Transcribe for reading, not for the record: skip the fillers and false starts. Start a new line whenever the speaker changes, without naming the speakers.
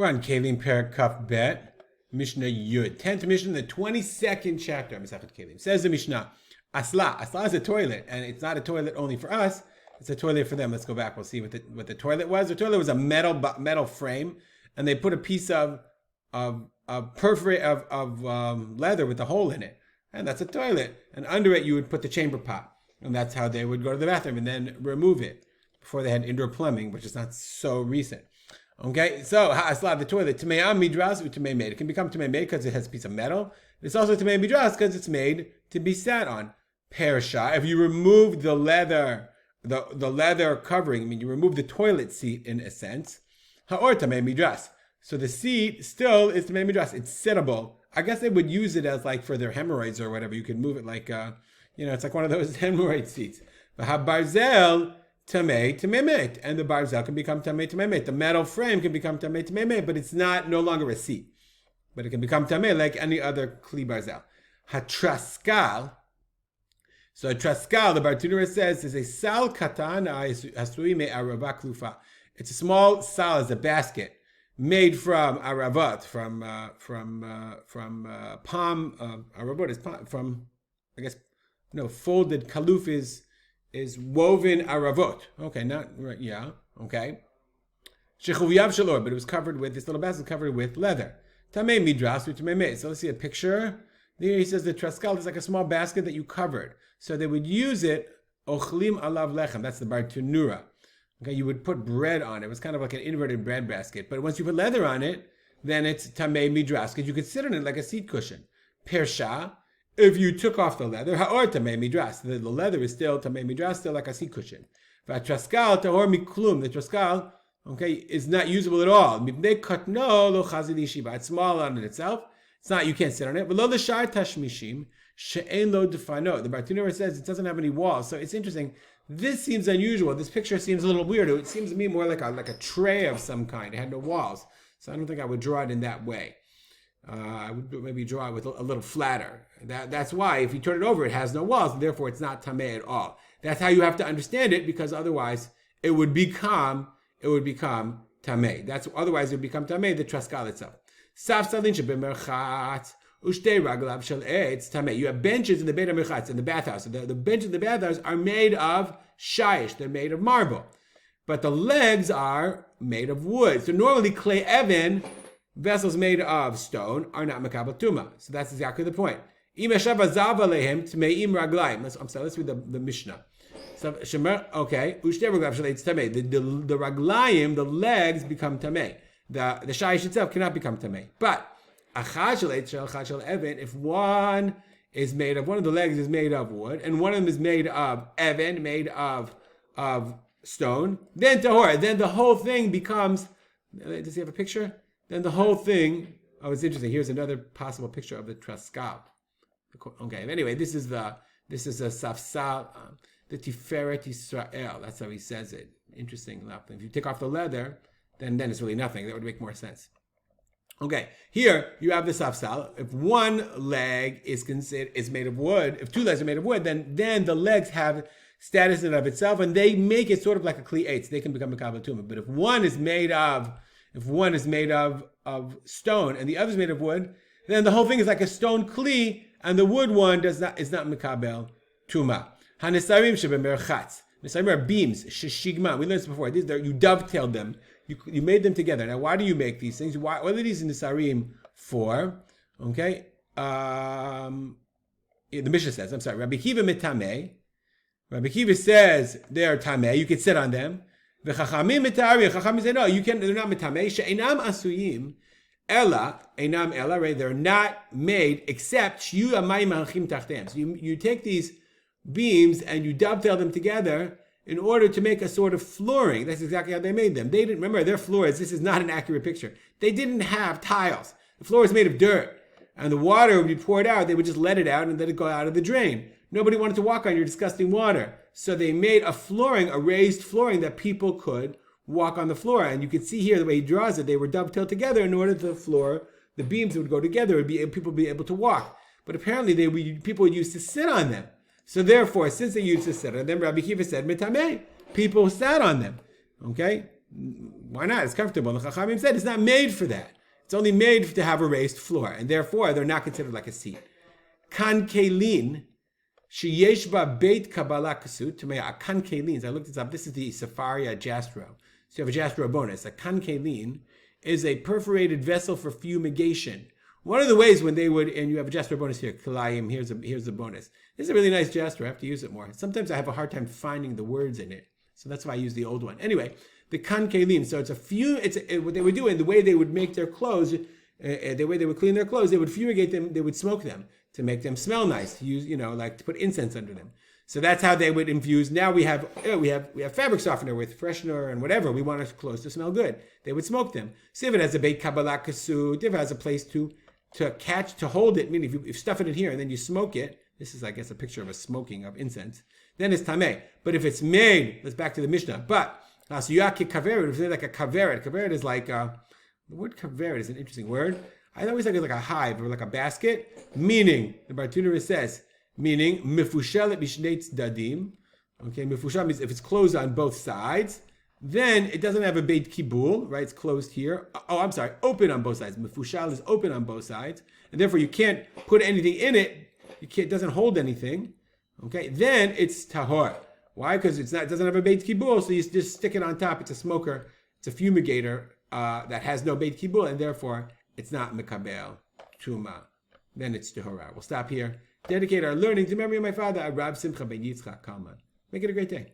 We're on Keilim Perak Kaf Bet, Mishnah Yud, 10th Mishnah, the 22nd chapter of Masechet Keilim. Says the Mishnah, Asla is a toilet, and it's not a toilet only for us, it's a toilet for them. Let's go back, we'll see what the toilet was. The toilet was a metal frame, and they put a piece of leather with a hole in it, and that's a toilet. And under it you would put the chamber pot, and that's how they would go to the bathroom and then remove it. Before they had indoor plumbing, which is not so recent. Okay, so ha'asla, the toilet, tame'am midras u'tamei. It can become tamei because it has a piece of metal. It's also tamei midras because it's made to be sat on. Persha, if you remove the leather covering, I mean you remove the toilet seat in a sense. Ha'or tamei midras. So the seat still is tamei midras. It's sittable. I guess they would use it as like for their hemorrhoids or whatever. You could move it like it's like one of those hemorrhoid seats. But ha'barzel tamei tamei, and the barzel can become tamei tamei. The metal frame can become tamei tamei, but it's no longer a seat. But it can become tamei like any other kli barzel. Hatraskal. So a traskal, the Bartunura says, is a sal katan hasui me arava klufa. It's a small sal, as a basket made from aravat, from palm. Aravat is palm, from, I guess, folded kaluf is woven aravot. Okay, not right. Yeah. Okay. Shechuviyav shalor, but it was covered with, this little basket was covered with leather. Tamei midras u'tamei. So let's see a picture. There he says the traskal is like a small basket that you covered. So they would use it, ochlim alav lechem. That's the bartunura. Okay, you would put bread on it. It was kind of like an inverted bread basket. But once you put leather on it, then it's tamei midras, because you could sit on it like a seat cushion. Persha, if you took off the leather, ha'or tamei midras. The leather is still tamei midras, still like a seat cushion. V'atraskal tahor miklum. The traskal, okay, is not usable at all. Mipnei katno lo chazil yeshiva. It's small on it itself. It's not, you can't sit on it. V'lo l'shar tashmishim she'en lo defano. The Bartunura says it doesn't have any walls. So it's interesting. This seems unusual. This picture seems a little weird. It seems to me more like a tray of some kind. It had no walls. So I don't think I would draw it in that way. I would maybe draw it with a little flatter. That's why if you turn it over, it has no walls, and therefore it's not tamei at all. That's how you have to understand it, because otherwise it would become tamei. Otherwise it would become tamei, the traskal itself. Safsalin shebemerchatz ushtei raglav shel eitz tamei. You have benches in the Beit HaMerchatz, in the bathhouse. The benches in the bathhouse are made of shayish. They're made of marble. But the legs are made of wood. So normally clay even, vessels made of stone, are not mekabel tuma. So that's exactly the point. Im yashav azav alehem tmeim raglayim. Let's read the Mishnah. So okay, ushtei raglav shel eitz tamei. The raglayim, the legs, become tamei. The shayish itself cannot become tamei. But if one is made of, one of the legs is made of wood, and one of them is made of even, made of stone, then tahor, then the whole thing becomes, does he have a picture? Then the whole thing, it's interesting. Here's another possible picture of the traskal. Okay, anyway, this is a safsal, the Tiferet Yisrael. That's how he says it. Interesting. If you take off the leather, then it's really nothing. That would make more sense. Okay, here you have the safsal. If one leg is made of wood, if two legs are made of wood, then the legs have status in and of itself, and they make it sort of like a kli eitz. They can become a kabel tuma. But if one is made of stone and the other is made of wood, then the whole thing is like a stone kli, and the wood one is not mekabel tuma. Hanesarim shebemerchatz. Nesarim are beams. Sheshigma. We learned this before. You dovetailed them. You made them together. Now, why do you make these things? What are these nesarim for? Okay. The Mishnah says, Rabbi Kiva metamei. Rabbi Kiva says they are tamei. You can sit on them. The Chachamim metari. Chachamim say no. They're not metamei. She'enam asuyim. Einam ella. Right? They're not made except shiu amayim halchim tachteim. So you take these beams and you dovetail them together in order to make a sort of flooring. That's exactly how they made them. They didn't, remember, their floors, this is not an accurate picture. They didn't have tiles. The floor was made of dirt. And the water would be poured out. They would just let it out and let it go out of the drain. Nobody wanted to walk on your disgusting water. So they made a flooring, a raised flooring, that people could walk on the floor. And you can see here the way he draws it, they were dovetailed together in order the beams would go together, people would be able to walk. But apparently people used to sit on them. So therefore, since they used to sit on them, Rabbi Kiva said, metamei, people sat on them. Okay? why not? It's comfortable. The Chachamim said it's not made for that. It's only made to have a raised floor, and therefore they're not considered like a seat. Kan Keilim, sheyesh ba beit kabbalah kasut. Kan Keilim, I looked this up. This is the Sefaria Jastro. So you have a Jastro bonus. A Kan Keilim is a perforated vessel for fumigation. One of the ways when they would, and you have a Jastro bonus here, Keilim, here's a bonus. This is a really nice Jastro. I have to use it more. Sometimes I have a hard time finding the words in it, so that's why I use the old one. Anyway, the Kan Keilim. So what they would do, and the way they would make their clothes, the way they would clean their clothes, they would fumigate them, they would smoke them to make them smell nice, to use, like to put incense under them. So that's how they would infuse. Now we have fabric softener with freshener and whatever. We want our clothes to smell good. They would smoke them. So if it has a Beit Kabbalah Kasut, if it has a place to hold it, meaning if you stuff it in here and then you smoke it, this is, I guess, a picture of a smoking of incense, then it's tameh. But if it's made, let's back to the Mishnah. But so yaki kaveret, if it's like a kaveret. Kaveret is like the word kaveret is an interesting word. I always think it's like a hive or like a basket. Meaning, the Bartuner says, meaning mifushelet b'shnei tzdadim. Okay, mifushel means if it's closed on both sides, then it doesn't have a beit kibul, right? It's closed here. Oh, I'm sorry, open on both sides. Mifushal is open on both sides, and therefore you can't put anything in it. It doesn't hold anything. Okay, then it's tahor. Why? Because it doesn't have a beit kibul, so you just stick it on top. It's a smoker. It's a fumigator that has no beit kibul, and therefore it's not mekabel tuma. Then it's tahora. We'll stop here. Dedicate our learning to memory of my father, Rab Simcha ben Yitzchak Kalman. Make it a great day.